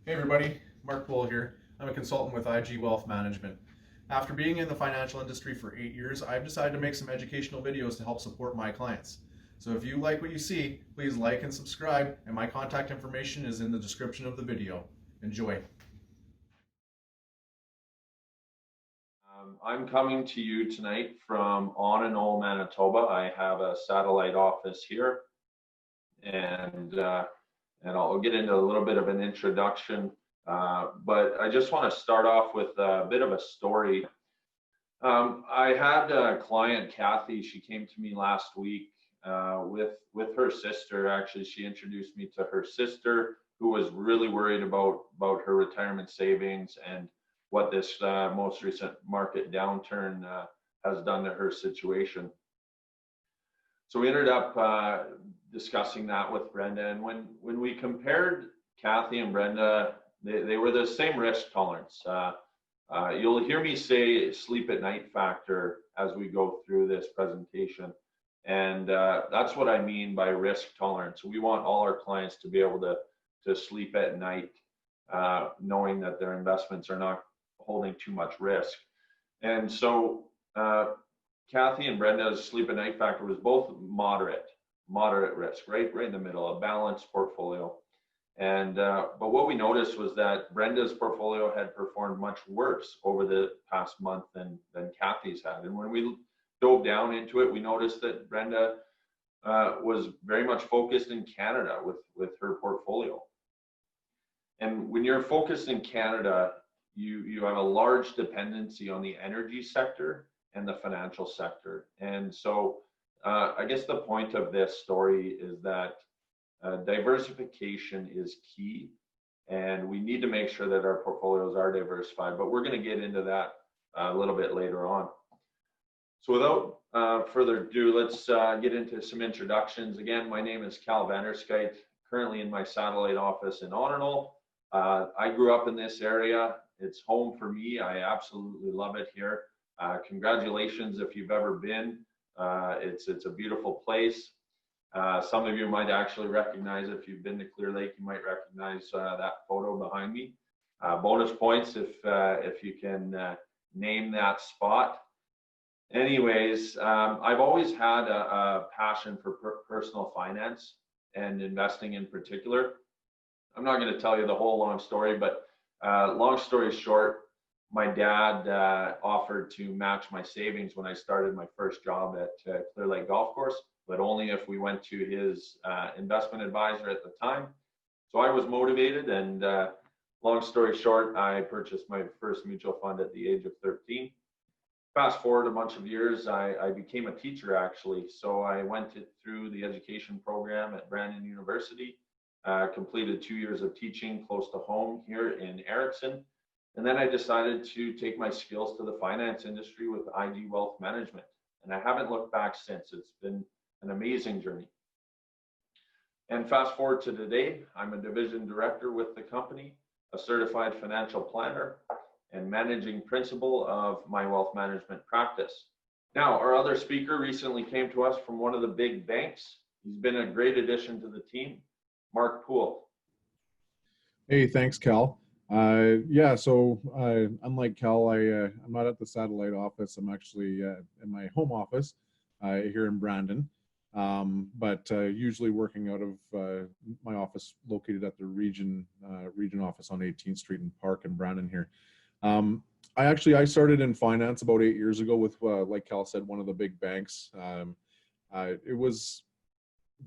Hey everybody, Mark Poole here. I'm a consultant with IG Wealth Management. After being in the financial industry for 8 years, I've decided to make some educational videos to help support my clients. So if you like what you see, please like and subscribe, and my contact information is in the description of the video. Enjoy. I'm coming to you tonight from Onanol, Manitoba. I have a satellite office here, and I'll get into a little bit of an introduction. But I just want to start off with a bit of a story. I had a client, Kathy. She came to me last week with her sister. Actually, she introduced me to her sister, who was really worried about her retirement savings and what this most recent market downturn has done to her situation. So we ended up discussing that with Brenda, and when we compared Kathy and Brenda, they were the same risk tolerance. You'll hear me say sleep at night factor as we go through this presentation. And that's what I mean by risk tolerance. We want all our clients to be able to sleep at night, knowing that their investments are not holding too much risk. And so Kathy and Brenda's sleep at night factor was both moderate risk, right in the middle, a balanced portfolio. And but what we noticed was that Brenda's portfolio had performed much worse over the past month than Kathy's had. And when we dove down into it, we noticed that Brenda was very much focused in Canada with her portfolio. And when you're focused in Canada, you have a large dependency on the energy sector and the financial sector. And so I guess the point of this story is that diversification is key, and we need to make sure that our portfolios are diversified, but we're going to get into that a little bit later on. So without further ado, let's get into some introductions. Again, my name is Cal Vanderskite, currently in my satellite office in Onanol. I grew up in this area. It's home for me. I absolutely love it here. Congratulations if you've ever been. It's a beautiful place. Some of you might actually recognize, if you've been to Clear Lake, you might recognize that photo behind me. Bonus points if you can name that spot. Anyways, I've always had a passion for personal finance and investing in particular. I'm not going to tell you the whole long story, but long story short, my dad offered to match my savings when I started my first job at Clear Lake Golf Course, but only if we went to his investment advisor at the time. So I was motivated, and long story short, I purchased my first mutual fund at the age of 13. Fast forward a bunch of years, I became a teacher actually. So I went through the education program at Brandon University, completed 2 years of teaching close to home here in Erickson. And then I decided to take my skills to the finance industry with IG Wealth Management. And I haven't looked back since. It's been an amazing journey. And fast forward to today, I'm a division director with the company, a certified financial planner, and managing principal of my wealth management practice. Now, our other speaker recently came to us from one of the big banks. He's been a great addition to the team, Mark Poole. Hey, thanks, Cal. So unlike Cal, I'm not at the satellite office. I'm actually in my home office here in Brandon, but usually working out of my office located at the region office on 18th Street and Park in Brandon here. I started in finance about 8 years ago with, like Cal said, one of the big banks. It was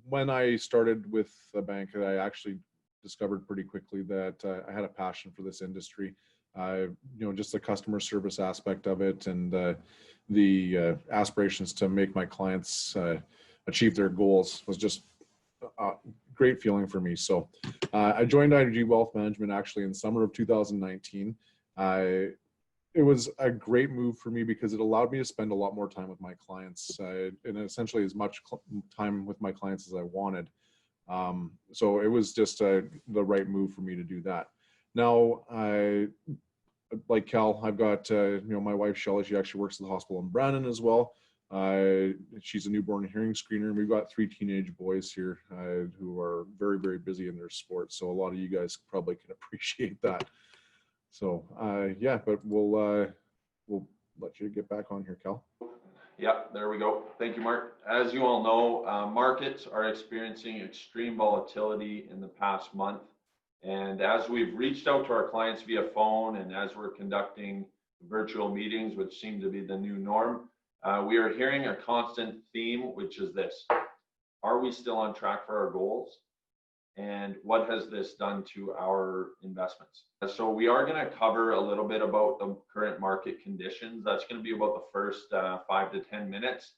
when I started with the bank that I actually discovered pretty quickly that I had a passion for this industry. Just the customer service aspect of it, and the aspirations to make my clients achieve their goals was just a great feeling for me. So I joined IG Wealth Management actually in summer of 2019. It was a great move for me because it allowed me to spend a lot more time with my clients, and essentially as much time with my clients as I wanted. So it was just the right move for me to do that. Now, like Cal, I've got my wife Shelly. She actually works at the hospital in Brandon as well. She's a newborn hearing screener, and we've got 3 teenage boys here who are very, very busy in their sports. So a lot of you guys probably can appreciate that. So yeah, but we'll let you get back on here, Cal. Yeah, there we go. Thank you, Mark. As you all know, markets are experiencing extreme volatility in the past month. And as we've reached out to our clients via phone and as we're conducting virtual meetings, which seem to be the new norm, we are hearing a constant theme, which is this: are we still on track for our goals? And what has this done to our investments? So we are going to cover a little bit about the current market conditions. That's going to be about the first 5 to 10 minutes.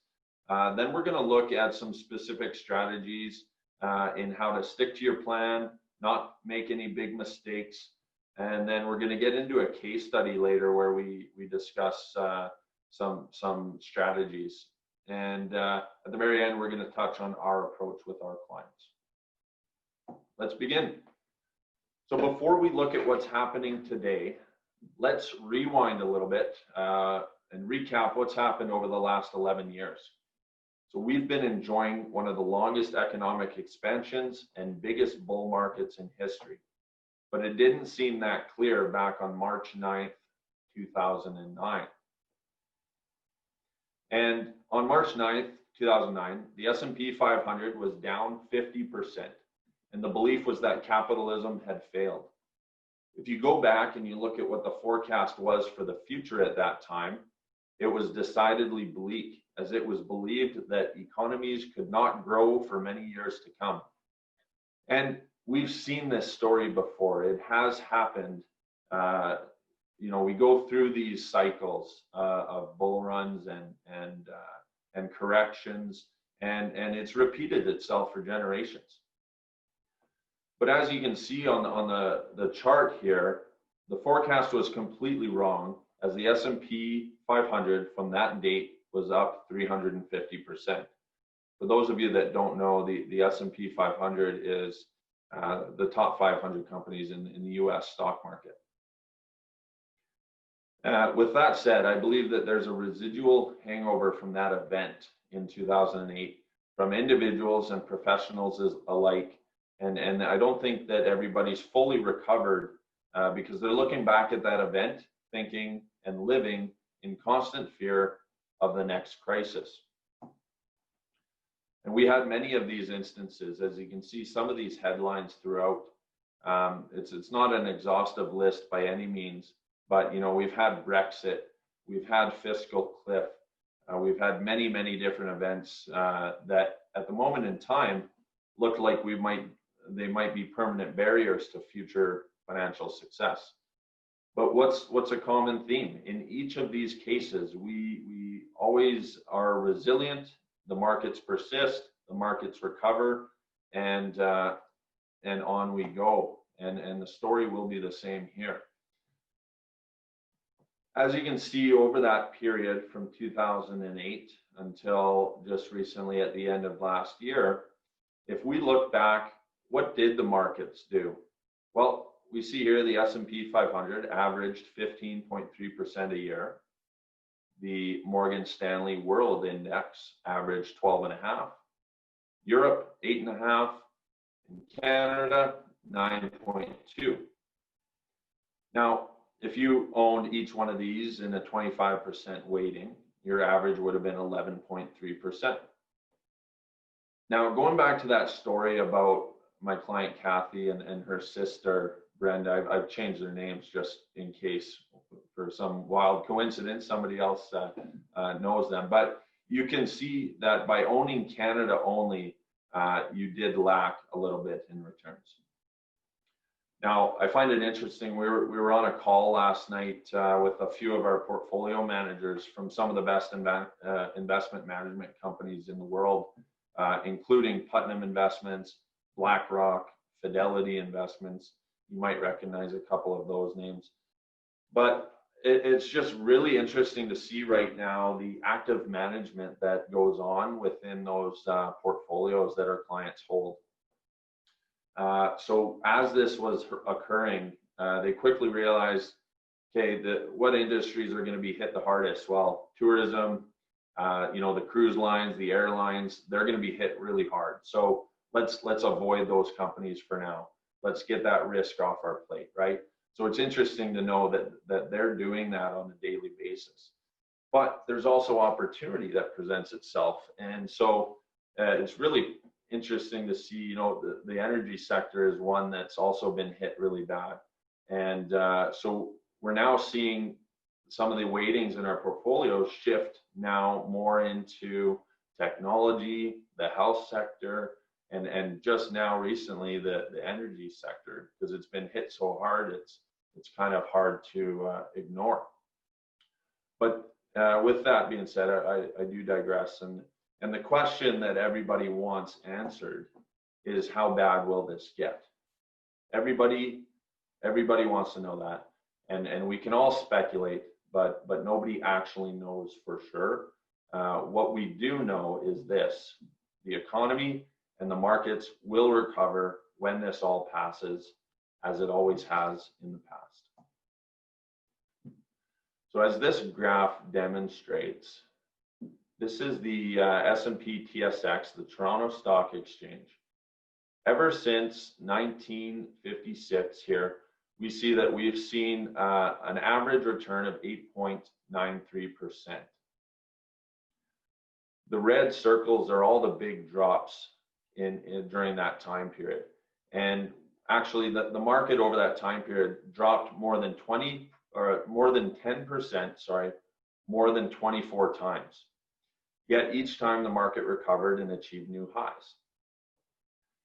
Then we're going to look at some specific strategies in how to stick to your plan, not make any big mistakes. And then we're going to get into a case study later where we discuss some strategies. And at the very end, we're going to touch on our approach with our clients. Let's begin. So before we look at what's happening today, let's rewind a little bit and recap what's happened over the last 11 years. So we've been enjoying one of the longest economic expansions and biggest bull markets in history. But it didn't seem that clear back on March 9th, 2009. And on March 9th, 2009, the S&P 500 was down 50%. And the belief was that capitalism had failed. If you go back and you look at what the forecast was for the future at that time, it was decidedly bleak, as it was believed that economies could not grow for many years to come. And we've seen this story before. It has happened. We go through these cycles of bull runs and corrections, and it's repeated itself for generations. But as you can see on the chart here, the forecast was completely wrong, as the S&P 500 from that date was up 350%. For those of you that don't know, the S&P 500 is the top 500 companies in the US stock market. With that said, I believe that there's a residual hangover from that event in 2008 from individuals and professionals alike. And I don't think that everybody's fully recovered because they're looking back at that event, thinking and living in constant fear of the next crisis. And we had many of these instances, as you can see, some of these headlines throughout. It's not an exhaustive list by any means, but we've had Brexit, we've had fiscal cliff, we've had many, many different events that at the moment in time look like they might be permanent barriers to future financial success. But what's a common theme? In each of these cases, we always are resilient, the markets persist, the markets recover, and on we go. And the story will be the same here. As you can see, over that period from 2008 until just recently at the end of last year, if we look back, what did the markets do? Well, we see here the S&P 500 averaged 15.3% a year. The Morgan Stanley World Index averaged 12.5%. Europe, 8.5%. In Canada, 9.2%. Now, if you owned each one of these in a 25% weighting, your average would have been 11.3%. Now, going back to that story about my client Kathy and her sister Brenda, I've changed their names just in case for some wild coincidence somebody else knows them. But you can see that by owning Canada only, you did lack a little bit in returns. Now, I find it interesting. We were on a call last night with a few of our portfolio managers from some of the best investment management companies in the world, including Putnam Investments, BlackRock, Fidelity Investments. You might recognize a couple of those names. But it's just really interesting to see right now the active management that goes on within those portfolios that our clients hold. So as this was occurring, they quickly realized, okay, what industries are going to be hit the hardest? Well, tourism, The cruise lines, the airlines, they're going to be hit really hard. So let's avoid those companies for now. Let's get that risk off our plate, right? So it's interesting to know that they're doing that on a daily basis. But there's also opportunity that presents itself, and so it's really interesting to see. The energy sector is one that's also been hit really bad, and so we're now seeing some of the weightings in our portfolios shift now more into technology, the health sector, and just now recently the energy sector, because it's been hit so hard, it's kind of hard to ignore. But with that being said, I do digress, and the question that everybody wants answered is, how bad will this get? Everybody wants to know that, and we can all speculate, but nobody actually knows for sure. What we do know is this: the economy and the markets will recover when this all passes, as it always has in the past. So as this graph demonstrates, this is the S&P TSX, the Toronto Stock Exchange. Ever since 1956 here, we see that we've seen an average return of 8.93%. The red circles are all the big drops during that time period. And actually the market over that time period dropped more than 10%, more than 24 times. Yet each time the market recovered and achieved new highs.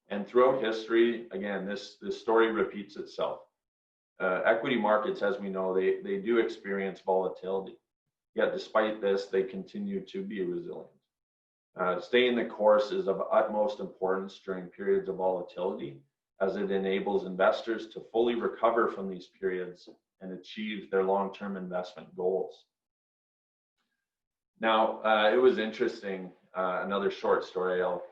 And throughout history, again, this story repeats itself. Equity markets, as we know, they do experience volatility. Yet despite this, they continue to be resilient. Staying the course is of utmost importance during periods of volatility, as it enables investors to fully recover from these periods and achieve their long-term investment goals. Now, it was interesting, another short story, I'll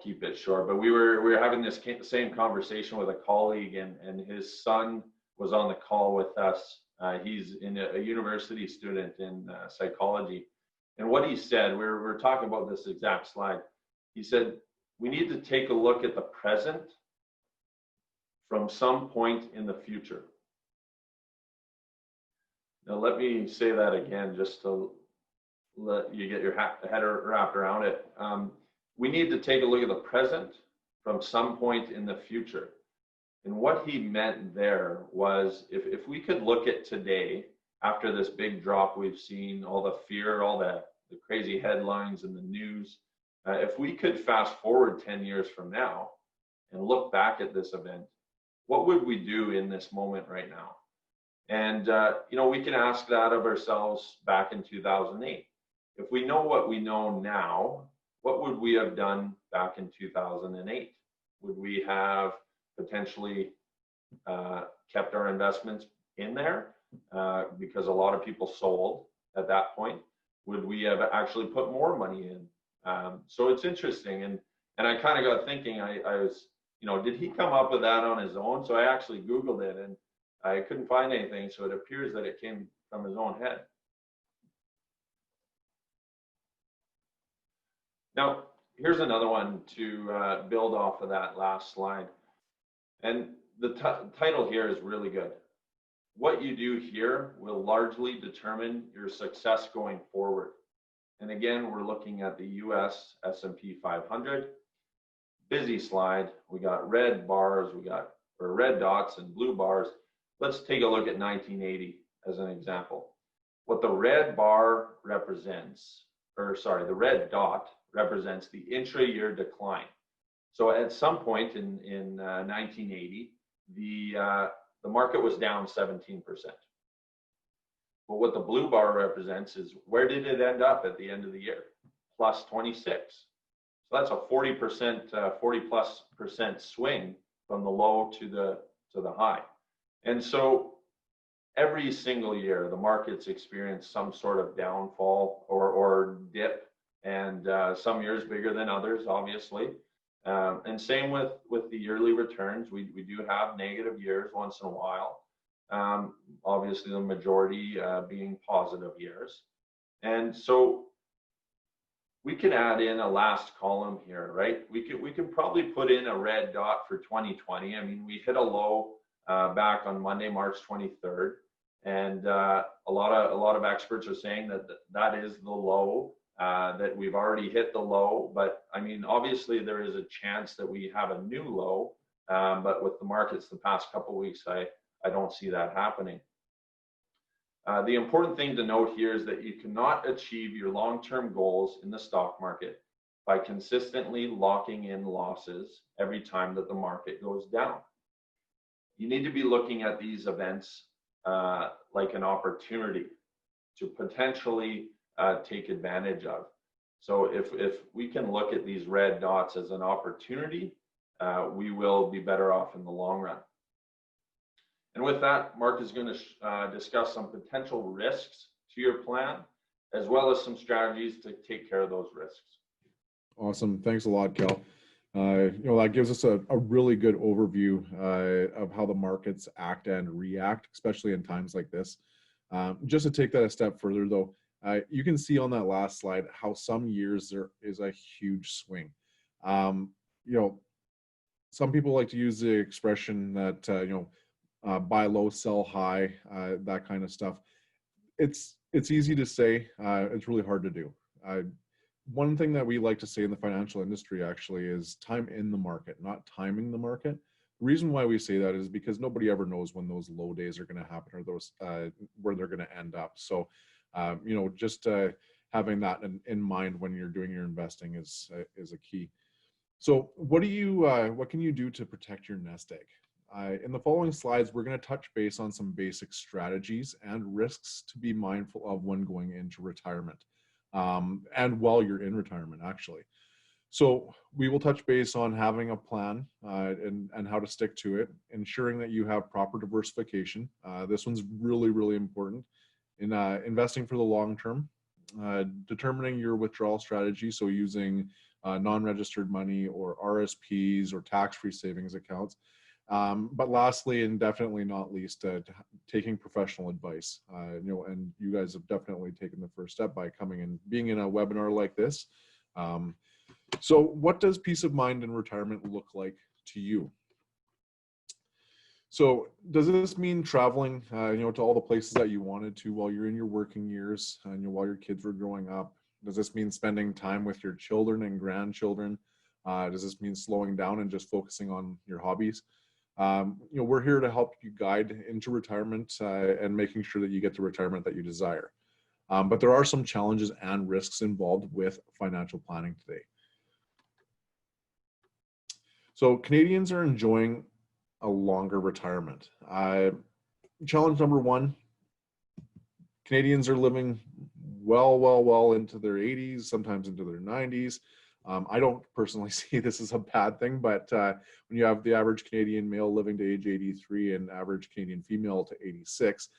keep it short, but we were having this same conversation with a colleague, and his son was on the call with us. He's a university student in psychology. And what he said, we're talking about this exact slide. He said, we need to take a look at the present from some point in the future. Now, let me say that again, just to let you get your head wrapped around it. We need to take a look at the present from some point in the future. And what he meant there was, if we could look at today, after this big drop we've seen, all the fear, all the crazy headlines in the news, if we could fast forward 10 years from now and look back at this event, what would we do in this moment right now? And, we can ask that of ourselves back in 2008. If we know what we know now, what would we have done back in 2008? Would we have potentially kept our investments in there because a lot of people sold at that point? Would we have actually put more money in? So it's interesting. And I kind of got thinking, I was, did he come up with that on his own? So I actually Googled it, and I couldn't find anything. So it appears that it came from his own head. Now, here's another one to build off of that last slide. And the title here is really good. What you do here will largely determine your success going forward. And again, we're looking at the US S&P 500. Busy slide. We got red bars, or red dots and blue bars. Let's take a look at 1980 as an example. What the red bar represents, the red dot represents the intra-year decline. So at some point in 1980, the market was down 17%. But what the blue bar represents is, where did it end up at the end of the year? Plus 26. So that's a 40+% swing from the low to the high. And so every single year, the markets experience some sort of downfall or dip, and some years bigger than others, obviously. And same with the yearly returns. We do have negative years once in a while. Obviously, the majority being positive years. And so we can add in a last column here, right? We can probably put in a red dot for 2020. I mean, we hit a low back on Monday, March 23rd, and a lot of experts are saying that that is the low, that we've already hit the low. But I mean, obviously there is a chance that we have a new low, but with the markets the past couple of weeks, I don't see that happening. The important thing to note here is that you cannot achieve your long-term goals in the stock market by consistently locking in losses every time that the market goes down. You need to be looking at these events like an opportunity to potentially take advantage of. So if we can look at these red dots as an opportunity, we will be better off in the long run. And with that, Mark is going to discuss some potential risks to your plan, as well as some strategies to take care of those risks. Awesome. Thanks a lot, Cal. That gives us a really good overview of how the markets act and react, especially in times like this. Just to take that a step further, though, you can see on that last slide how some years there is a huge swing. Some people like to use the expression that, buy low, sell high, that kind of stuff. It's easy to say, it's really hard to do. One thing that we like to say in the financial industry actually is time in the market, not timing the market. The reason why we say that is because nobody ever knows when those low days are going to happen or those where they're going to end up. So, just having that in mind when you're doing your investing is a key. So what can you do to protect your nest egg? In the following slides, we're going to touch base on some basic strategies and risks to be mindful of when going into retirement, and while you're in retirement, actually. So we will touch base on having a plan and how to stick to it, ensuring that you have proper diversification. This one's really, really important in investing for the long term, determining your withdrawal strategy, so using non-registered money or RSPs or tax-free savings accounts. But lastly, and definitely not least, taking professional advice. And you guys have definitely taken the first step by coming and being in a webinar like this. So what does peace of mind in retirement look like to you? So does this mean traveling, to all the places that you wanted to while you're in your working years and while your kids were growing up? Does this mean spending time with your children and grandchildren? Does this mean slowing down and just focusing on your hobbies? We're here to help you guide into retirement and making sure that you get the retirement that you desire. But there are some challenges and risks involved with financial planning today. So Canadians are enjoying a longer retirement. Challenge number one, Canadians are living well into their 80s, sometimes into their 90s. I don't personally see this as a bad thing, but when you have the average Canadian male living to age 83 and average Canadian female to 86,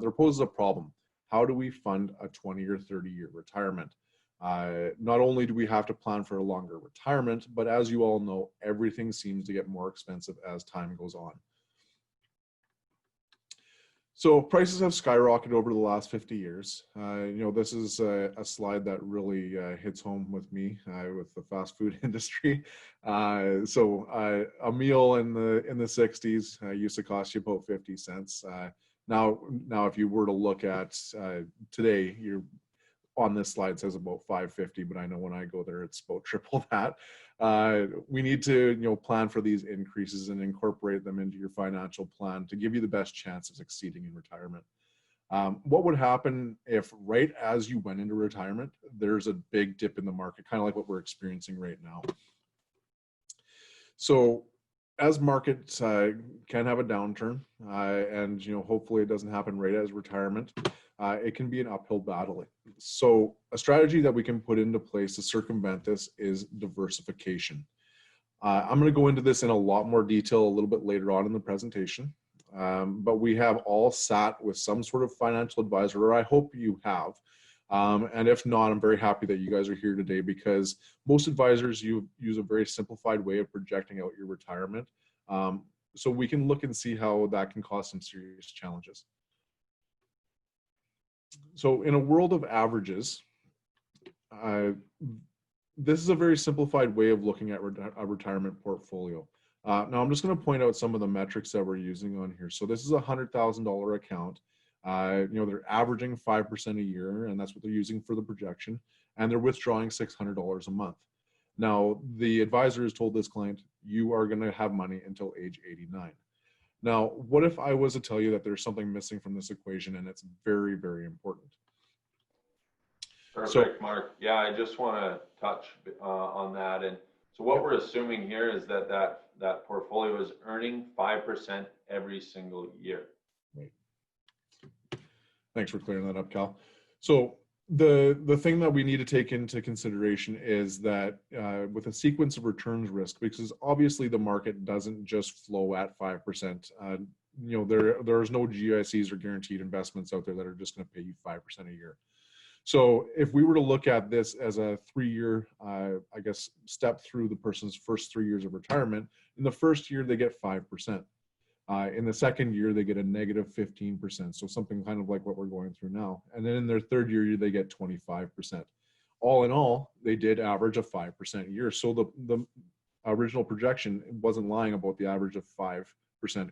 there poses a problem. How do we fund a 20 or 30-year retirement? Not only do we have to plan for a longer retirement, but as you all know, everything seems to get more expensive as time goes on. So prices have skyrocketed over the last 50 years. This is a slide that really hits home with me with the fast food industry. So a meal in the 60s used to cost you about 50 cents. Now, if you were to look at today, you're on this slide says about $5.50, but I know when I go there, it's about triple that. We need to, plan for these increases and incorporate them into your financial plan to give you the best chance of succeeding in retirement. What would happen if right as you went into retirement, there's a big dip in the market, kind of like what we're experiencing right now? So as markets can have a downturn, and hopefully it doesn't happen right as retirement, it can be an uphill battle. So a strategy that we can put into place to circumvent this is diversification. I'm going to go into this in a lot more detail a little bit later on in the presentation, but we have all sat with some sort of financial advisor, or I hope you have. And if not, I'm very happy that you guys are here today, because most advisors use a very simplified way of projecting out your retirement. So we can look and see how that can cause some serious challenges. So in a world of averages, this is a very simplified way of looking at a retirement portfolio. Now I'm just going to point out some of the metrics that we're using on here. So this is a $100,000 account. They're averaging 5% a year, and that's what they're using for the projection. And they're withdrawing $600 a month. Now, the advisor has told this client, you are going to have money until age 89. Now, what if I was to tell you that there's something missing from this equation and it's very, very important? Perfect, Mark. Yeah, I just want to touch on that. And so what we're assuming here is that portfolio is earning 5% every single year. Right. Thanks for clearing that up, Cal. So the thing that we need to take into consideration is that with a sequence of returns risk, because obviously the market doesn't just flow at 5%. There's no GICs or guaranteed investments out there that are just going to pay you 5% a year. So if we were to look at this as a 3-year, step through the person's first 3 years of retirement, in the first year, they get 5%. In the second year, they get a negative 15%. So something kind of like what we're going through now. And then in their third year, they get 25%. All in all, they did average a 5% a year. So the original projection wasn't lying about the average of 5%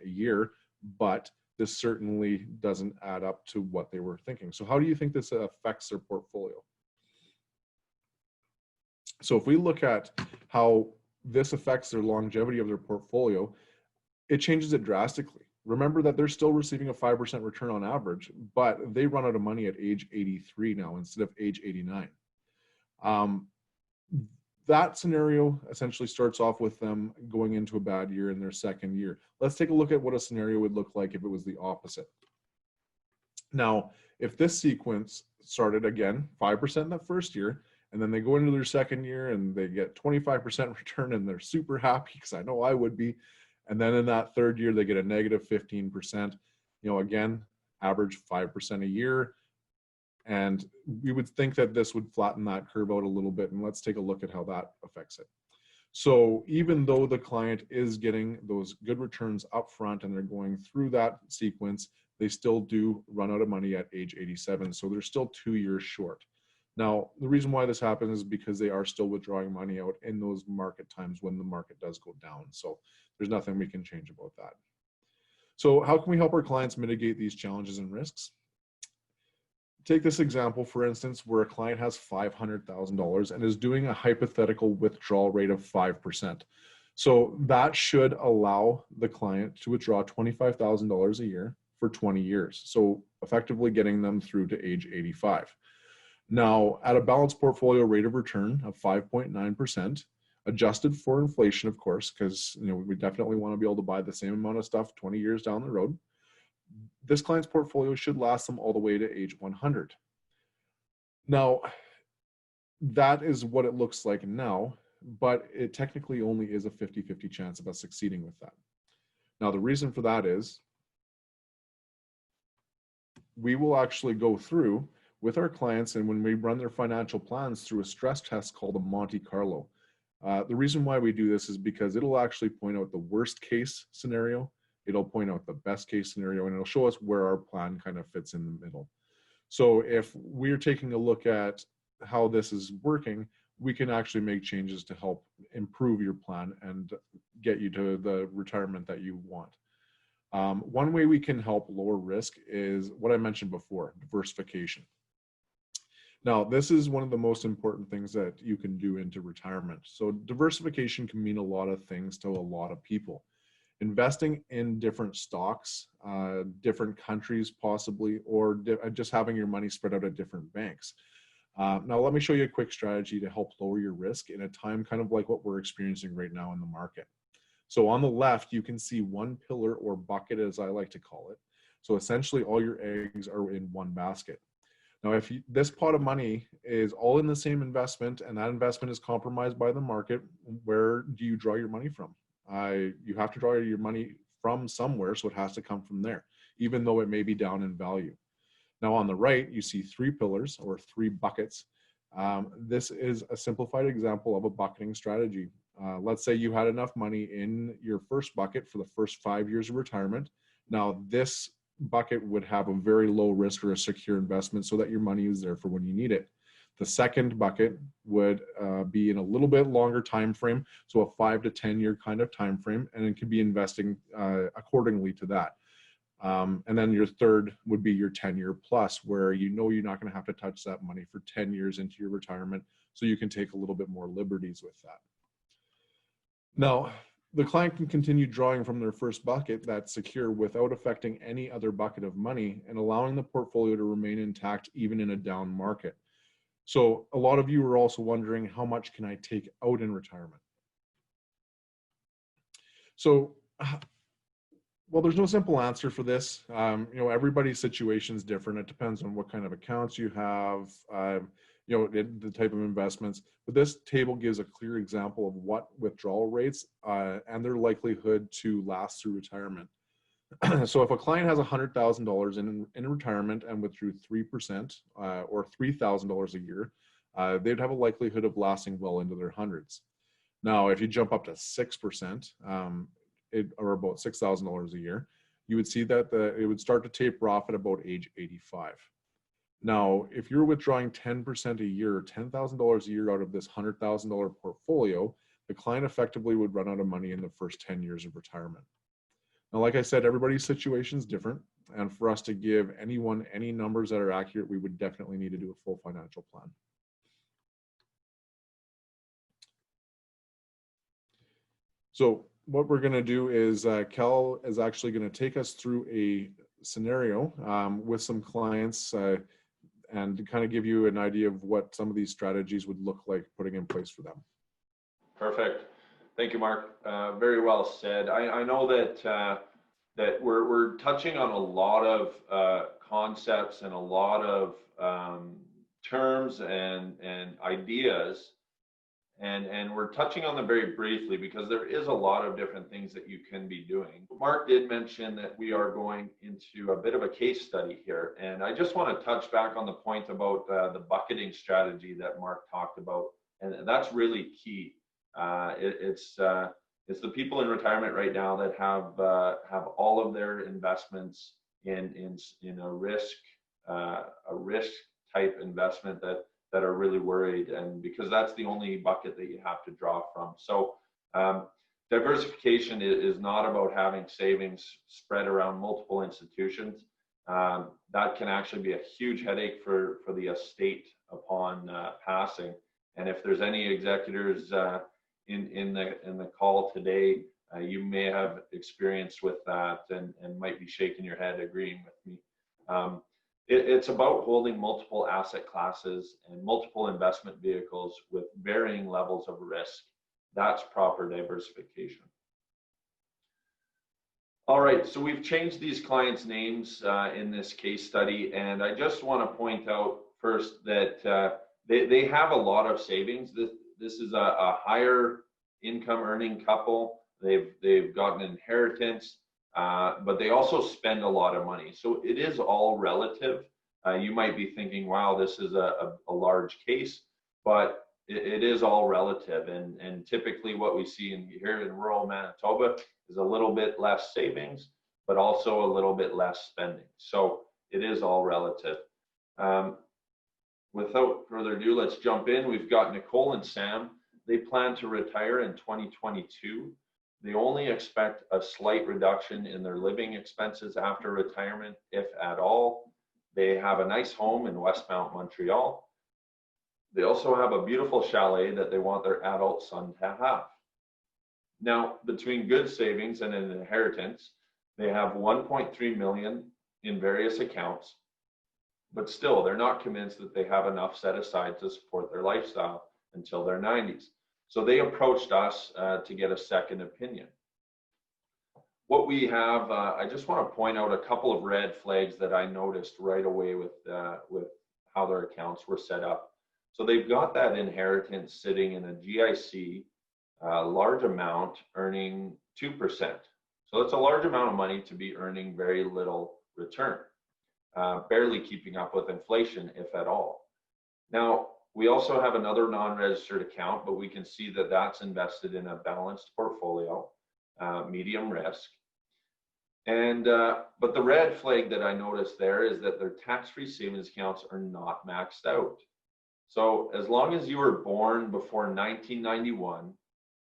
a year, but this certainly doesn't add up to what they were thinking. So how do you think this affects their portfolio? So if we look at how this affects their longevity of their portfolio, it changes it drastically. Remember that they're still receiving a 5% return on average, but they run out of money at age 83 now instead of age 89. That scenario essentially starts off with them going into a bad year in their second year. Let's take a look at what a scenario would look like if it was the opposite. Now, if this sequence started again, 5% in that first year, and then they go into their second year and they get 25% return and they're super happy, because I know I would be. And then in that third year, they get a negative 15%, again, average 5% a year. And we would think that this would flatten that curve out a little bit. And let's take a look at how that affects it. So even though the client is getting those good returns up front and they're going through that sequence, they still do run out of money at age 87. So they're still 2 years short. Now, the reason why this happens is because they are still withdrawing money out in those market times when the market does go down. So there's nothing we can change about that. So how can we help our clients mitigate these challenges and risks? Take this example, for instance, where a client has $500,000 and is doing a hypothetical withdrawal rate of 5%. So that should allow the client to withdraw $25,000 a year for 20 years. So effectively getting them through to age 85. Now, at a balanced portfolio rate of return of 5.9%, adjusted for inflation, of course, because we definitely want to be able to buy the same amount of stuff 20 years down the road, this client's portfolio should last them all the way to age 100. Now, that is what it looks like now, but it technically only is a 50-50 chance of us succeeding with that. Now, the reason for that is we will actually go through with our clients, and when we run their financial plans through a stress test called a Monte Carlo. The reason why we do this is because it'll actually point out the worst case scenario, it'll point out the best case scenario, and it'll show us where our plan kind of fits in the middle. So if we're taking a look at how this is working, we can actually make changes to help improve your plan and get you to the retirement that you want. One way we can help lower risk is what I mentioned before, diversification. Now, this is one of the most important things that you can do into retirement. So diversification can mean a lot of things to a lot of people. Investing in different stocks, different countries possibly, or just having your money spread out at different banks. Now, let me show you a quick strategy to help lower your risk in a time kind of like what we're experiencing right now in the market. So on the left, you can see one pillar or bucket, as I like to call it. So essentially all your eggs are in one basket. Now, if this pot of money is all in the same investment and that investment is compromised by the market, where do you draw your money from? You have to draw your money from somewhere, so it has to come from there, even though it may be down in value. Now, on the right, you see 3 pillars or 3 buckets. This is a simplified example of a bucketing strategy. Let's say you had enough money in your first bucket for the first 5 years of retirement. Now, this bucket would have a very low risk or a secure investment so that your money is there for when you need it. The second bucket would be in a little bit longer time frame, so a 5 to 10 year kind of time frame, and it could be investing accordingly to that. And then your third would be your 10-year plus, where you know you're not going to have to touch that money for 10 years into your retirement, so you can take a little bit more liberties with that. Now, the client can continue drawing from their first bucket that's secure without affecting any other bucket of money and allowing the portfolio to remain intact even in a down market. So a lot of you are also wondering, how much can I take out in retirement? So, well, there's no simple answer for this. Everybody's situation is different. It depends on what kind of accounts you have, the type of investments. But this table gives a clear example of what withdrawal rates and their likelihood to last through retirement. So if a client has $100,000 in retirement and withdrew 3% or $3,000 a year, they'd have a likelihood of lasting well into their hundreds. Now, if you jump up to 6%, or about $6,000 a year, you would see that it would start to taper off at about age 85. Now, if you're withdrawing 10% a year, $10,000 a year out of this $100,000 portfolio, the client effectively would run out of money in the first 10 years of retirement. Now, like I said, everybody's situation is different. And for us to give anyone any numbers that are accurate, we would definitely need to do a full financial plan. So what we're going to do is Cal is actually going to take us through a scenario with some clients and to kind of give you an idea of what some of these strategies would look like putting in place for them. Perfect. Thank you, Mark. Very well said. I know that we're touching on a lot of concepts and a lot of terms and ideas. And we're touching on them very briefly because there is a lot of different things that you can be doing. Mark did mention that we are going into a bit of a case study here. And I just want to touch back on the point about the bucketing strategy that Mark talked about. And that's really key. It's the people in retirement right now that have all of their investments in a risk type investment that are really worried, and because that's the only bucket that you have to draw from. So diversification is not about having savings spread around multiple institutions. That can actually be a huge headache for the estate upon passing. And if there's any executors in the call today, you may have experience with that and might be shaking your head agreeing with me. It's about holding multiple asset classes and multiple investment vehicles with varying levels of risk. That's proper diversification. All right, so we've changed these clients' names in this case study, and I just want to point out first that they have a lot of savings. This is a higher income earning couple. They've got an inheritance. But they also spend a lot of money. So it is all relative. You might be thinking, wow, this is a large case, but it is all relative. And typically what we see here in rural Manitoba is a little bit less savings, but also a little bit less spending. So it is all relative. Without further ado, let's jump in. We've got Nicole and Sam. They plan to retire in 2022. They only expect a slight reduction in their living expenses after retirement, if at all. They have a nice home in Westmount, Montreal. They also have a beautiful chalet that they want their adult son to have. Now, between good savings and an inheritance, they have $1.3 million in various accounts, but still they're not convinced that they have enough set aside to support their lifestyle until their 90s. So they approached us to get a second opinion. What we have, I just want to point out a couple of red flags that I noticed right away with how their accounts were set up. So they've got that inheritance sitting in a GIC, large amount, earning 2%. So it's a large amount of money to be earning very little return, barely keeping up with inflation, if at all. Now, we also have another non-registered account, but we can see that that's invested in a balanced portfolio, medium risk. And but the red flag that I noticed there is that their tax-free savings accounts are not maxed out. So as long as you were born before 1991,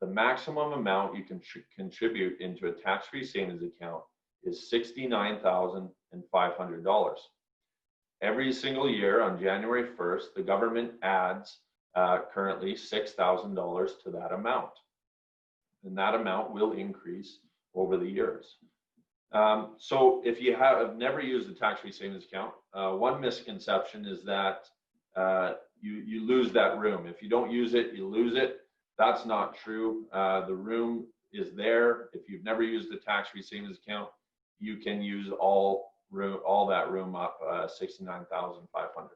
the maximum amount you can contribute into a tax-free savings account is $69,500. Every single year on January 1st, the government adds currently $6,000 to that amount. And that amount will increase over the years. So if you have never used a tax-free savings account, one misconception is that you lose that room. If you don't use it, you lose it. That's not true. The room is there. If you've never used a tax-free savings account, you can use all that room up, 69,500.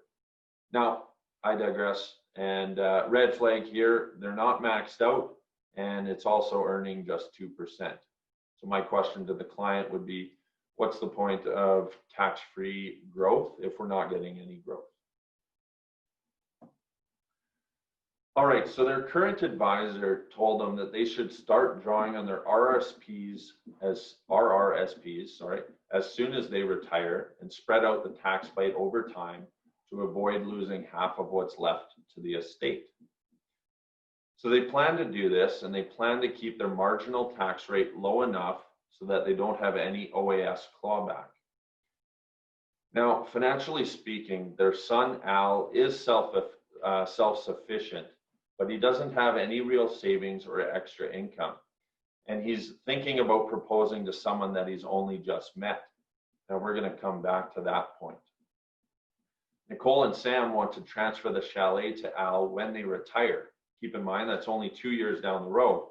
Now, I digress. And red flag here, they're not maxed out, and it's also earning just 2%. So my question to the client would be, what's the point of tax-free growth if we're not getting any growth? All right, so their current advisor told them that they should start drawing on their RRSPs as soon as they retire and spread out the tax bite over time to avoid losing half of what's left to the estate. So they plan to do this, and they plan to keep their marginal tax rate low enough so that they don't have any OAS clawback. Now, financially speaking, their son Al is self-sufficient, but he doesn't have any real savings or extra income. And he's thinking about proposing to someone that he's only just met. Now we're going to come back to that point. Nicole and Sam want to transfer the chalet to Al when they retire. Keep in mind, that's only 2 years down the road.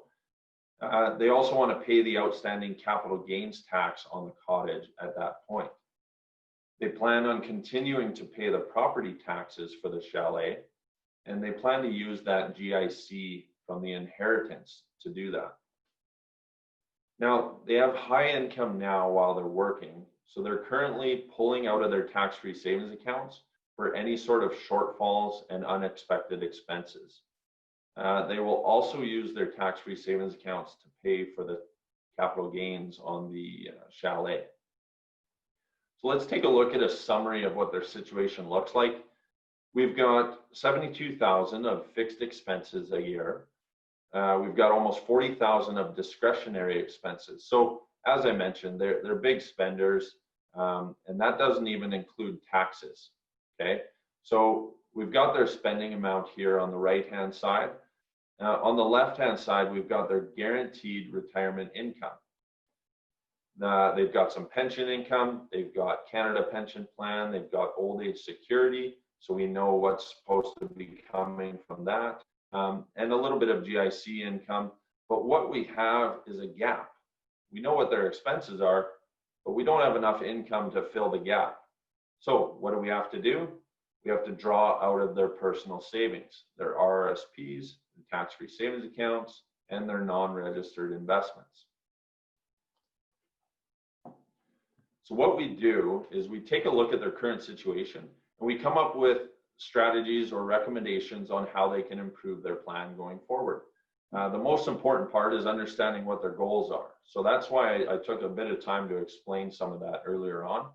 They also want to pay the outstanding capital gains tax on the cottage at that point. They plan on continuing to pay the property taxes for the chalet, and they plan to use that GIC from the inheritance to do that. Now, they have high income now while they're working, so they're currently pulling out of their tax-free savings accounts for any sort of shortfalls and unexpected expenses. They will also use their tax-free savings accounts to pay for the capital gains on the chalet. So let's take a look at a summary of what their situation looks like. We've got 72,000 of fixed expenses a year. We've got almost 40,000 of discretionary expenses. So as I mentioned, they're big spenders, and that doesn't even include taxes. Okay, so we've got their spending amount here on the right-hand side. On the left-hand side, we've got their guaranteed retirement income. They've got some pension income, they've got Canada Pension Plan, they've got old age security, so we know what's supposed to be coming from that, and a little bit of GIC income. But what we have is a gap. We know what their expenses are, but we don't have enough income to fill the gap. So what do we have to do? We have to draw out of their personal savings, their RRSPs, tax-free savings accounts, and their non-registered investments. So what we do is we take a look at their current situation, and we come up with strategies or recommendations on how they can improve their plan going forward. The most important part is understanding what their goals are. So that's why I took a bit of time to explain some of that earlier on.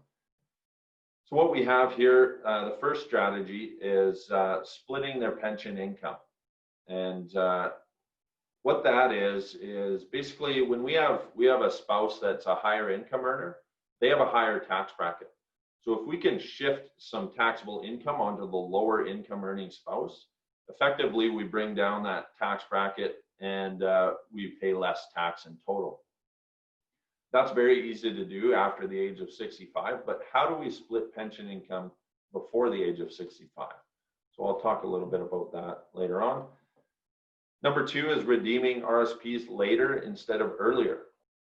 So what we have here, the first strategy is splitting their pension income. And what that is basically when we have a spouse that's a higher income earner, they have a higher tax bracket. So if we can shift some taxable income onto the lower income earning spouse, effectively we bring down that tax bracket and we pay less tax in total. That's very easy to do after the age of 65, but how do we split pension income before the age of 65? So I'll talk a little bit about that later on. Number two is redeeming RSPs later instead of earlier.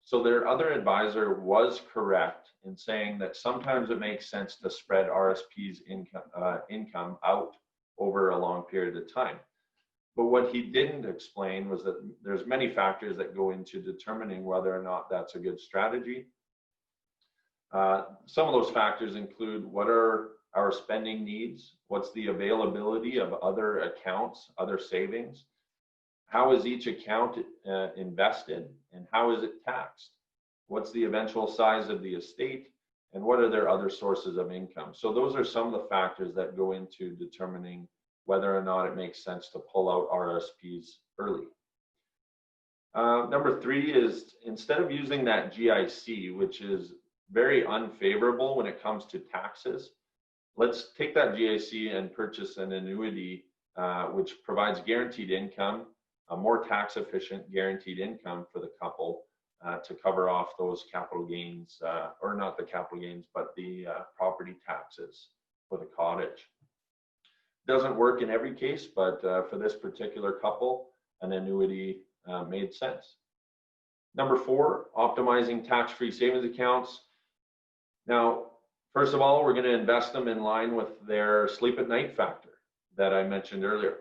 So their other advisor was correct in saying that sometimes it makes sense to spread RSP's income out over a long period of time. But what he didn't explain was that there's many factors that go into determining whether or not that's a good strategy. Some of those factors include what are our spending needs, what's the availability of other accounts, other savings, how is each account invested, and how is it taxed? What's the eventual size of the estate, and what are their other sources of income? So those are some of the factors that go into determining whether or not it makes sense to pull out RSPs early. Number 3 is, instead of using that GIC, which is very unfavorable when it comes to taxes, let's take that GIC and purchase an annuity, which provides guaranteed income, a more tax efficient guaranteed income for the couple to cover off those capital gains, or not the capital gains, but the property taxes for the cottage. Doesn't work in every case, but for this particular couple, an annuity made sense. Number 4, optimizing tax-free savings accounts. Now, first of all, we're going to invest them in line with their sleep at night factor that I mentioned earlier.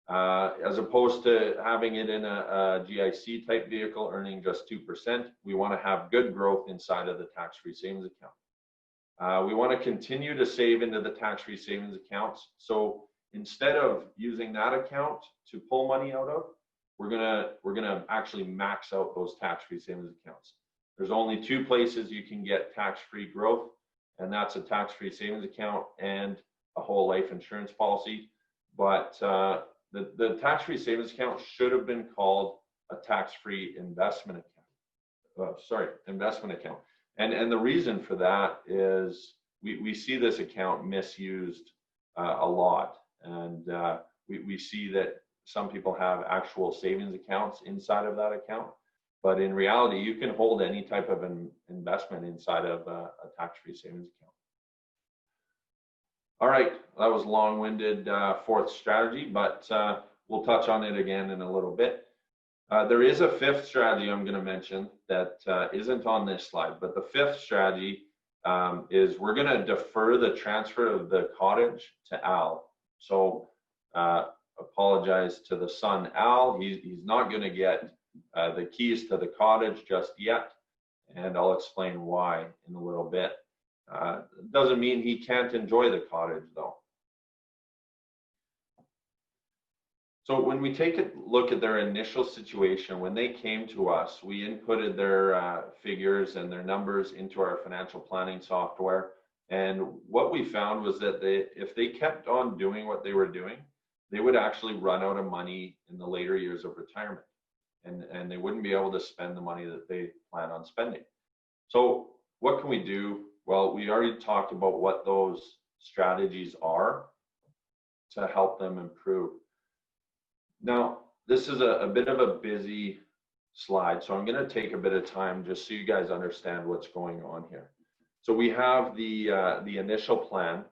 As opposed to having it in a GIC type vehicle earning just 2%, we want to have good growth inside of the tax-free savings account. We want to continue to save into the tax-free savings accounts. So instead of using that account to pull money out of, we're gonna actually max out those tax-free savings accounts. There's only 2 places you can get tax-free growth, and that's a tax-free savings account and a whole life insurance policy. But the tax-free savings account should have been called a tax-free investment account. Investment account. And the reason for that is we see this account misused a lot, and we see that some people have actual savings accounts inside of that account, but in reality, you can hold any type of investment inside of a tax-free savings account. All right, that was long-winded 4th strategy, but we'll touch on it again in a little bit. There is a 5th strategy I'm going to mention that isn't on this slide, but the 5th strategy is we're going to defer the transfer of the cottage to Al. So apologize to the son, Al. He's not going to get the keys to the cottage just yet, and I'll explain why in a little bit. Doesn't mean he can't enjoy the cottage though. So when we take a look at their initial situation, when they came to us, we inputted their figures and their numbers into our financial planning software. And what we found was that if they kept on doing what they were doing, they would actually run out of money in the later years of retirement. And they wouldn't be able to spend the money that they plan on spending. So what can we do? Well, we already talked about what those strategies are to help them improve. Now, this is a bit of a busy slide, so I'm going to take a bit of time just so you guys understand what's going on here. So we have the initial plan.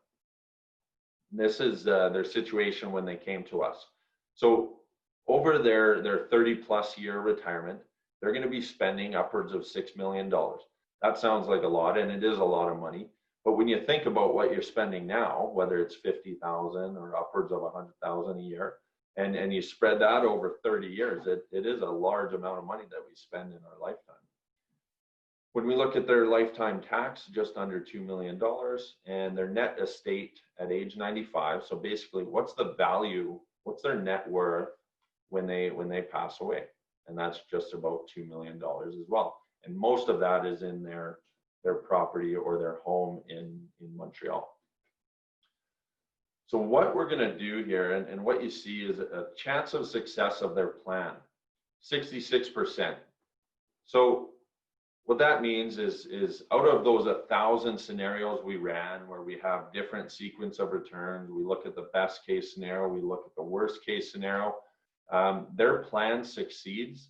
This is their situation when they came to us. So over their 30+ year retirement, they're going to be spending upwards of $6 million. That sounds like a lot, and it is a lot of money. But when you think about what you're spending now, whether it's $50,000 or upwards of $100,000 a year, and you spread that over 30 years, it is a large amount of money that we spend in our lifetime. When we look at their lifetime tax, just under $2 million, and their net estate at age 95. So basically, what's the value? What's their net worth when they pass away? And that's just about $2 million as well. And most of that is in their property or their home in Montreal. So what we're going to do here, and what you see is a chance of success of their plan, 66%. So what that means is out of those 1,000 scenarios we ran, where we have different sequence of returns, we look at the best case scenario, we look at the worst case scenario, their plan succeeds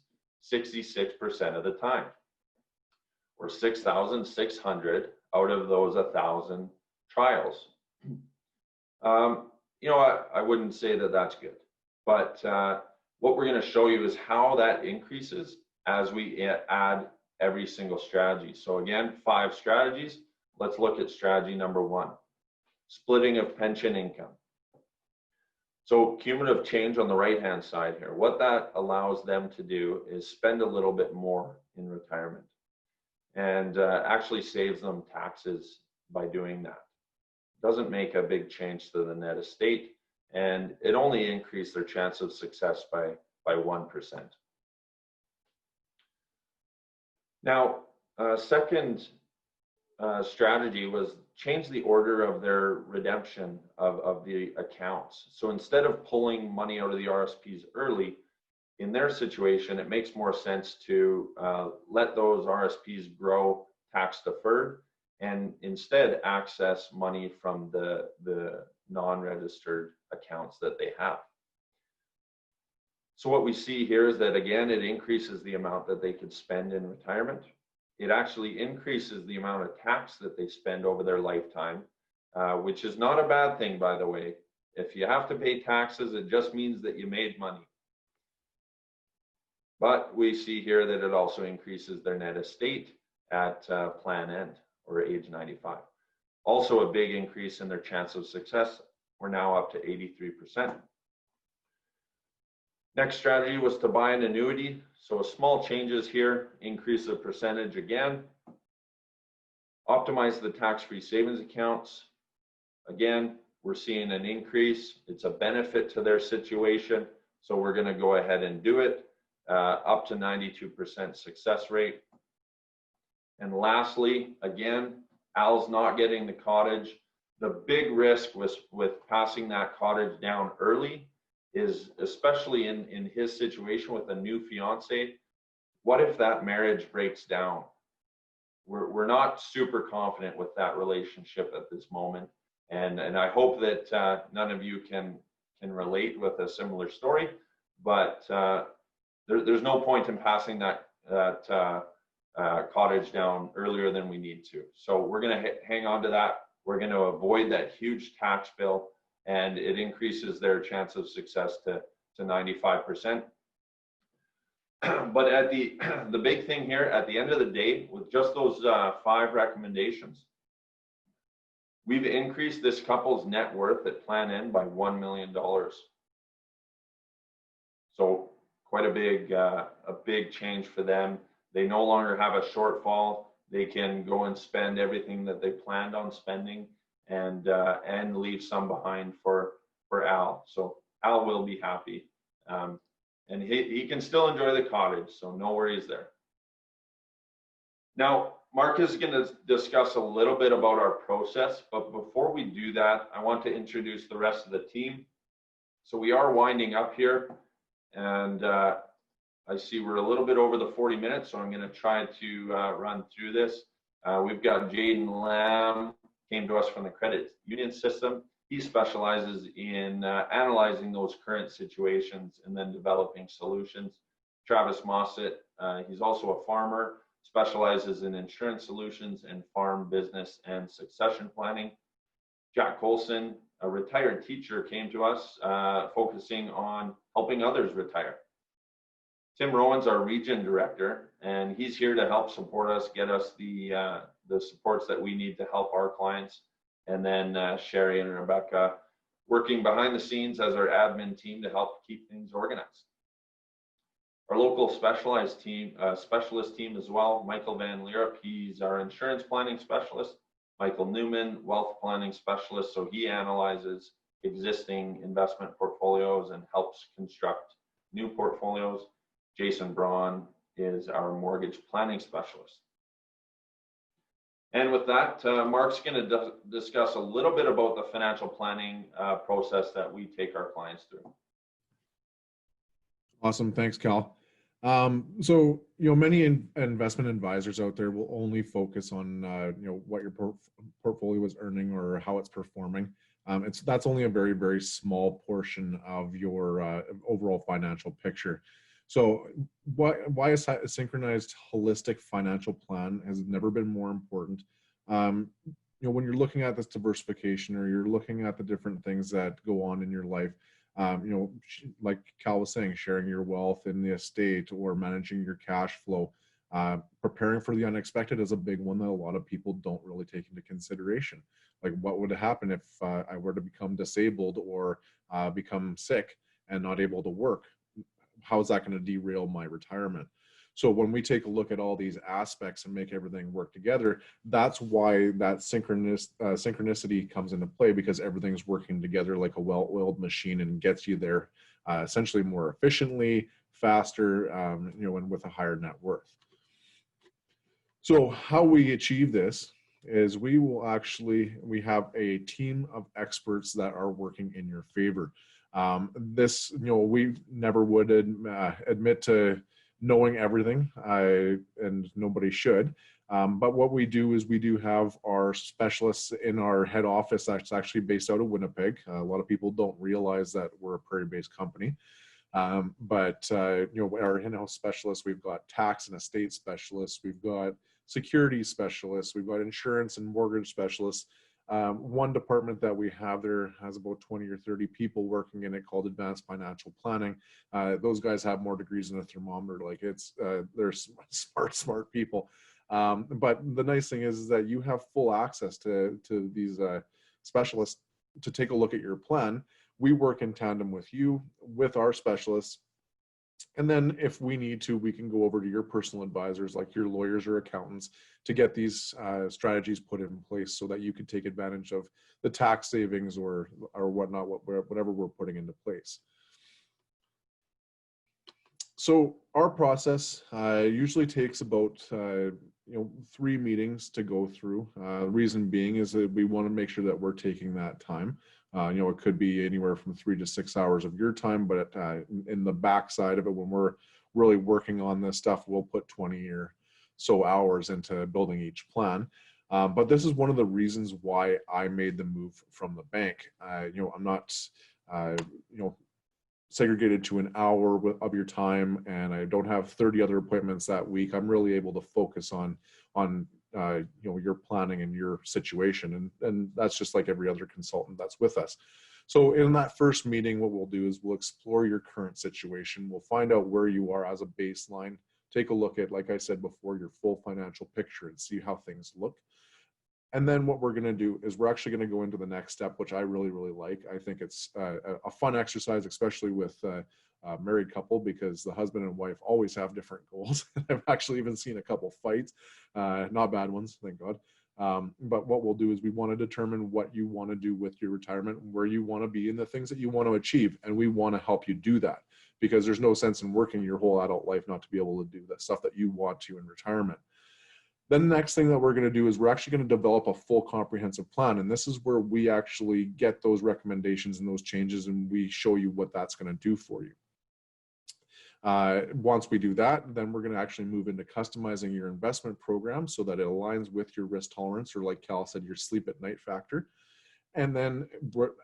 66% of the time, or 6,600 out of those 1,000 trials. You know, I wouldn't say that that's good, but what we're going to show you is how that increases as we add every single strategy. So again, 5 strategies. Let's look at strategy number 1, splitting of pension income. So cumulative change on the right-hand side here, what that allows them to do is spend a little bit more in retirement, and actually saves them taxes by doing that. Doesn't make a big change to the net estate, and it only increased their chance of success by 1%. Now, second strategy was change the order of their redemption of the accounts. So instead of pulling money out of the RSPs early, in their situation, it makes more sense to let those RSPs grow tax deferred and instead access money from the non-registered accounts that they have. So what we see here is that, again, it increases the amount that they could spend in retirement. It actually increases the amount of tax that they spend over their lifetime, which is not a bad thing, by the way. If you have to pay taxes, it just means that you made money. But we see here that it also increases their net estate at plan end or age 95. Also a big increase in their chance of success. We're now up to 83%. Next strategy was to buy an annuity. So small changes here, increase the percentage again. Optimize the tax-free savings accounts. Again, we're seeing an increase. It's a benefit to their situation. So we're going to go ahead and do it. Up to 92% success rate. And lastly, again, Al's not getting the cottage. The big risk with passing that cottage down early is, especially in his situation with a new fiance, what if that marriage breaks down? We're not super confident with that relationship at this moment. And I hope that none of you can relate with a similar story, but there's no point in passing that cottage down earlier than we need to. So we're going to hang on to that. We're going to avoid that huge tax bill, and it increases their chance of success to 95%. But at the big thing here, at the end of the day, with just those 5 recommendations, we've increased this couple's net worth at plan end by $1 million. So quite a big change for them. They no longer have a shortfall. They can go and spend everything that they planned on spending and leave some behind for Al. So Al will be happy. And he can still enjoy the cottage, so no worries there. Now, Mark is going to discuss a little bit about our process, but before we do that, I want to introduce the rest of the team. So we are winding up here, and I see we're a little bit over the 40 minutes, so I'm going to try to run through this. We've got Jaden Lamb, came to us from the credit union system. He specializes in analyzing those current situations and then developing solutions. Travis Mossett, he's also a farmer, specializes in insurance solutions and farm business and succession planning. Jack Colson, a retired teacher, came to us focusing on helping others retire. Tim Rowan's our region director, and he's here to help support us, get us the supports that we need to help our clients. And then Sherry and Rebecca working behind the scenes as our admin team to help keep things organized. Our local specialist team as well, Michael Van Leerup, he's our insurance planning specialist. Michael Newman, wealth planning specialist, so he analyzes existing investment portfolios and helps construct new portfolios. Jason Braun is our mortgage planning specialist. And with that, Mark's going to discuss a little bit about the financial planning process that we take our clients through. Awesome. Thanks, Cal. So, many investment advisors out there will only focus on, what your portfolio is earning or how it's performing. That's only a very, very small portion of your overall financial picture. So why a synchronized holistic financial plan has never been more important. When you're looking at this diversification or you're looking at the different things that go on in your life, like Cal was saying, sharing your wealth in the estate or managing your cash flow, preparing for the unexpected is a big one that a lot of people don't really take into consideration. Like, what would happen if I were to become disabled or become sick and not able to work? How is that going to derail my retirement? So when we take a look at all these aspects and make everything work together, that's why that synchronicity comes into play, because everything's working together like a well-oiled machine and gets you there essentially more efficiently, faster, and with a higher net worth. So how we achieve this is we have a team of experts that are working in your favor. This, we never would admit to knowing everything, and nobody should. But what we do is we do have our specialists in our head office that's actually based out of Winnipeg. A lot of people don't realize that we're a Prairie-based company. But our in-house specialists, we've got tax and estate specialists, we've got security specialists, we've got insurance and mortgage specialists. One department that we have there has about 20 or 30 people working in it called advanced financial planning. Those guys have more degrees than a thermometer. Like they're smart people. But the nice thing is that you have full access to these specialists to take a look at your plan. We work in tandem with you, with our specialists. And then if we need to, we can go over to your personal advisors, like your lawyers or accountants, to get these strategies put in place so that you can take advantage of the tax savings or whatnot, whatever we're putting into place. So our process usually takes about 3 meetings to go through. Reason being is that we want to make sure that we're taking that time. It could be anywhere from 3 to 6 hours of your time, but in the backside of it, when we're really working on this stuff, we'll put 20 or so hours into building each plan. But this is one of the reasons why I made the move from the bank. I'm not, segregated to an hour of your time, and I don't have 30 other appointments that week. I'm really able to focus on your planning and your situation, and that's just like every other consultant that's with us. So in that first meeting, what we'll do is we'll explore your current situation. We'll find out where you are as a baseline, take a look at, like I said before, your full financial picture and see how things look. And then what we're going to do is we're actually going to go into the next step, which I really, really like. I think it's a fun exercise, especially with a married couple, because the husband and wife always have different goals. I've actually even seen a couple fights, not bad ones, thank God. But what we'll do is we want to determine what you want to do with your retirement, where you want to be, and the things that you want to achieve. And we want to help you do that, because there's no sense in working your whole adult life not to be able to do the stuff that you want to in retirement. Then the next thing that we're going to do is we're actually going to develop a full comprehensive plan. And this is where we actually get those recommendations and those changes, and we show you what that's going to do for you. Once we do that, then we're going to actually move into customizing your investment program so that it aligns with your risk tolerance, or like Cal said, your sleep at night factor. And then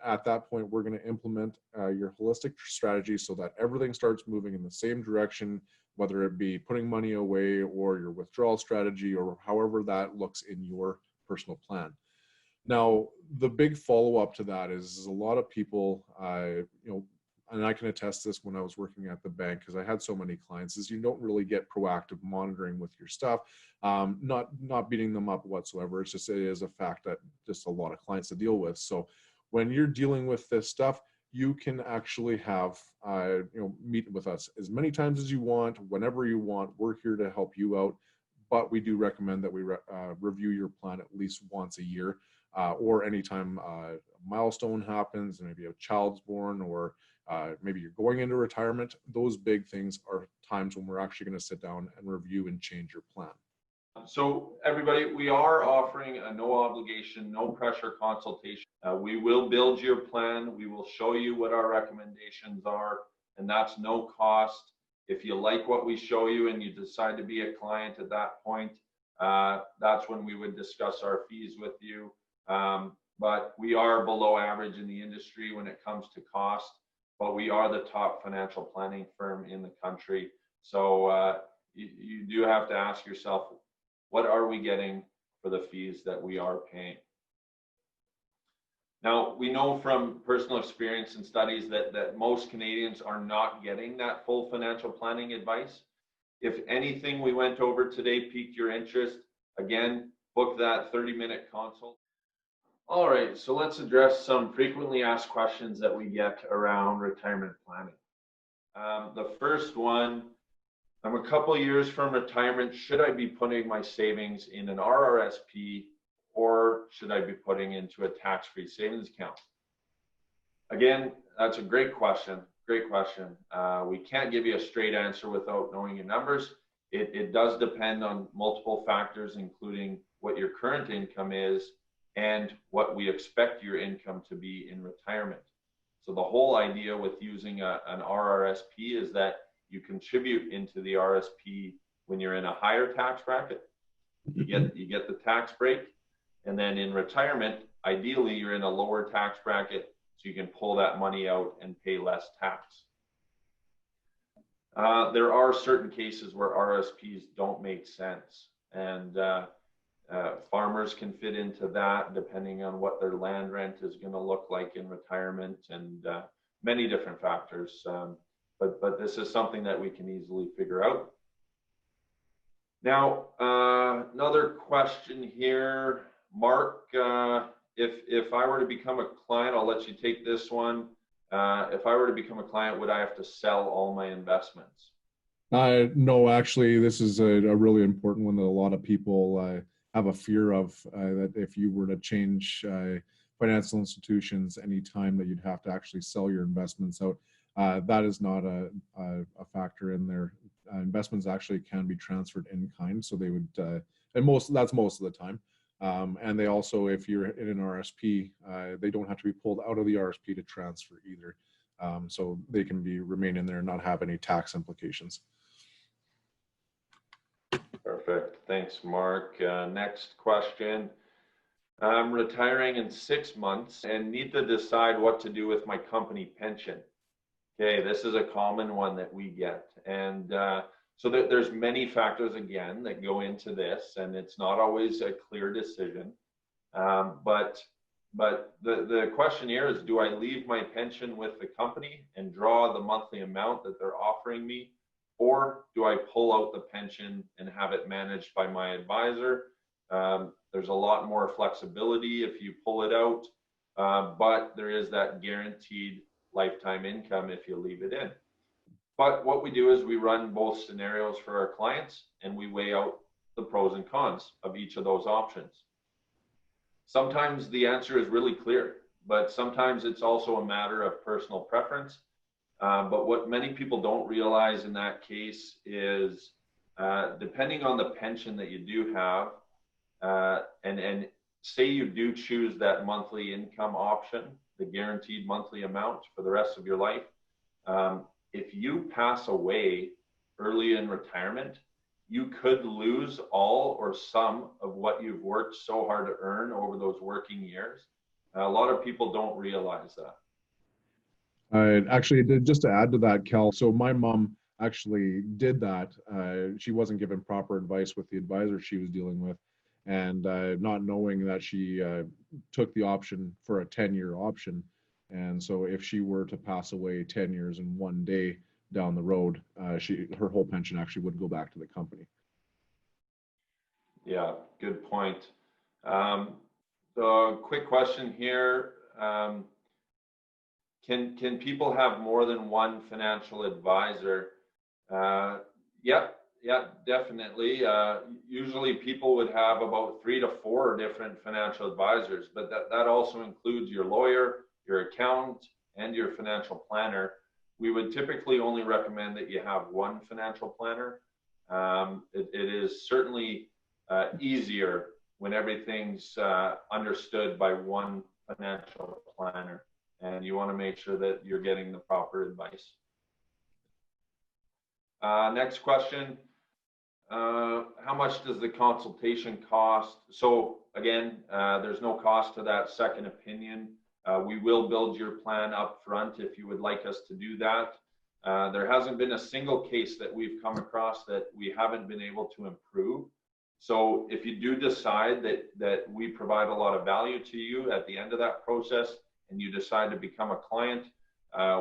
at that point, we're going to implement your holistic strategy so that everything starts moving in the same direction, whether it be putting money away or your withdrawal strategy, or however that looks in your personal plan. Now, the big follow-up to that is a lot of people, and I can attest this when I was working at the bank, because I had so many clients, is you don't really get proactive monitoring with your stuff. Not beating them up whatsoever. It's just, it is a fact that just a lot of clients to deal with. So when you're dealing with this stuff, you can actually have, meet with us as many times as you want, whenever you want. We're here to help you out, but we do recommend that we review your plan at least once a year, or anytime a milestone happens, maybe a child's born, or maybe you're going into retirement. Those big things are times when we're actually going to sit down and review and change your plan. So everybody, we are offering a no obligation, no pressure consultation. We will build your plan. We will show you what our recommendations are, and that's no cost. If you like what we show you and you decide to be a client at that point, that's when we would discuss our fees with you. But we are below average in the industry when it comes to cost, but we are the top financial planning firm in the country. So you do have to ask yourself, what are we getting for the fees that we are paying? Now, we know from personal experience and studies that most Canadians are not getting that full financial planning advice. If anything we went over today piqued your interest, again, book that 30-minute consult. All right, so let's address some frequently asked questions that we get around retirement planning. The first one, I'm a couple years from retirement. Should I be putting my savings in an RRSP, or should I be putting into a tax-free savings account? Again, that's a great question. Great question. We can't give you a straight answer without knowing your numbers. It does depend on multiple factors, including what your current income is, and what we expect your income to be in retirement. So the whole idea with using an RRSP is that you contribute into the RSP when you're in a higher tax bracket. You get the tax break, and then in retirement, ideally you're in a lower tax bracket, so you can pull that money out and pay less tax. There are certain cases where RSPs don't make sense, and farmers can fit into that depending on what their land rent is going to look like in retirement, and many different factors. But this is something that we can easily figure out. Now, another question here, Mark. If I were to become a client, I'll let you take this one. If I were to become a client, would I have to sell all my investments? No, actually, this is a really important one that a lot of people have a fear of, that if you were to change financial institutions anytime, that you'd have to actually sell your investments out. That is not a factor in there. Investments actually can be transferred in kind, so they would, and that's most of the time. And they also, if you're in an RSP, they don't have to be pulled out of the RSP to transfer either. So they can remain in there and not have any tax implications. Perfect. Thanks, Mark. Next question. I'm retiring in 6 months and need to decide what to do with my company pension. Okay, this is a common one that we get. And so there's many factors, again, that go into this, and it's not always a clear decision. But the question here is, do I leave my pension with the company and draw the monthly amount that they're offering me? Or do I pull out the pension and have it managed by my advisor? There's a lot more flexibility if you pull it out, but there is that guaranteed lifetime income if you leave it in. But what we do is we run both scenarios for our clients, and we weigh out the pros and cons of each of those options. Sometimes the answer is really clear, but sometimes it's also a matter of personal preference. But what many people don't realize in that case is, depending on the pension that you do have, and say you do choose that monthly income option, the guaranteed monthly amount for the rest of your life, if you pass away early in retirement, you could lose all or some of what you've worked so hard to earn over those working years. A lot of people don't realize that. Actually, just to add to that, Cal, so my mom actually did that. She wasn't given proper advice with the advisor she was dealing with, and not knowing that she took the option for a 10-year option. And so if she were to pass away 10 years and 1 day down the road, her whole pension actually would go back to the company. Yeah, good point. So quick question here. Can people have more than one financial advisor? Yeah, definitely. Usually people would have about 3 to 4 different financial advisors, but that also includes your lawyer, your accountant, and your financial planner. We would typically only recommend that you have one financial planner. It is certainly easier when everything's understood by one financial planner, and you want to make sure that you're getting the proper advice. Next question. How much does the consultation cost? So again, there's no cost to that second opinion. We will build your plan up front if you would like us to do that. There hasn't been a single case that we've come across that we haven't been able to improve. So if you do decide that we provide a lot of value to you at the end of that process and you decide to become a client,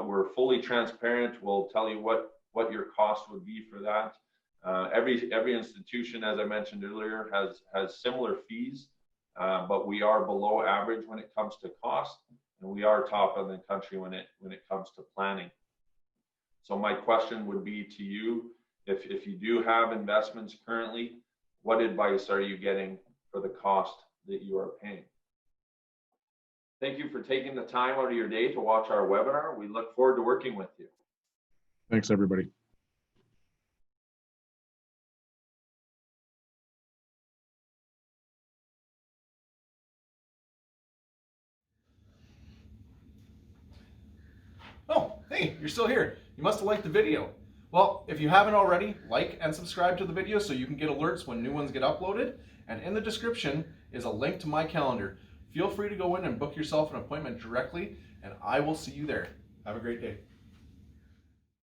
we're fully transparent. We'll tell you what your cost would be for that. Every institution, as I mentioned earlier, has similar fees, but we are below average when it comes to cost, and we are top in the country when it comes to planning. So my question would be to you, if you do have investments currently, what advice are you getting for the cost that you are paying? Thank you for taking the time out of your day to watch our webinar. We look forward to working with you. Thanks, everybody. Hey, you're still here. You must have liked the video. Well, if you haven't already, like and subscribe to the video so you can get alerts when new ones get uploaded. And in the description is a link to my calendar. Feel free to go in and book yourself an appointment directly, and I will see you there. Have a great day.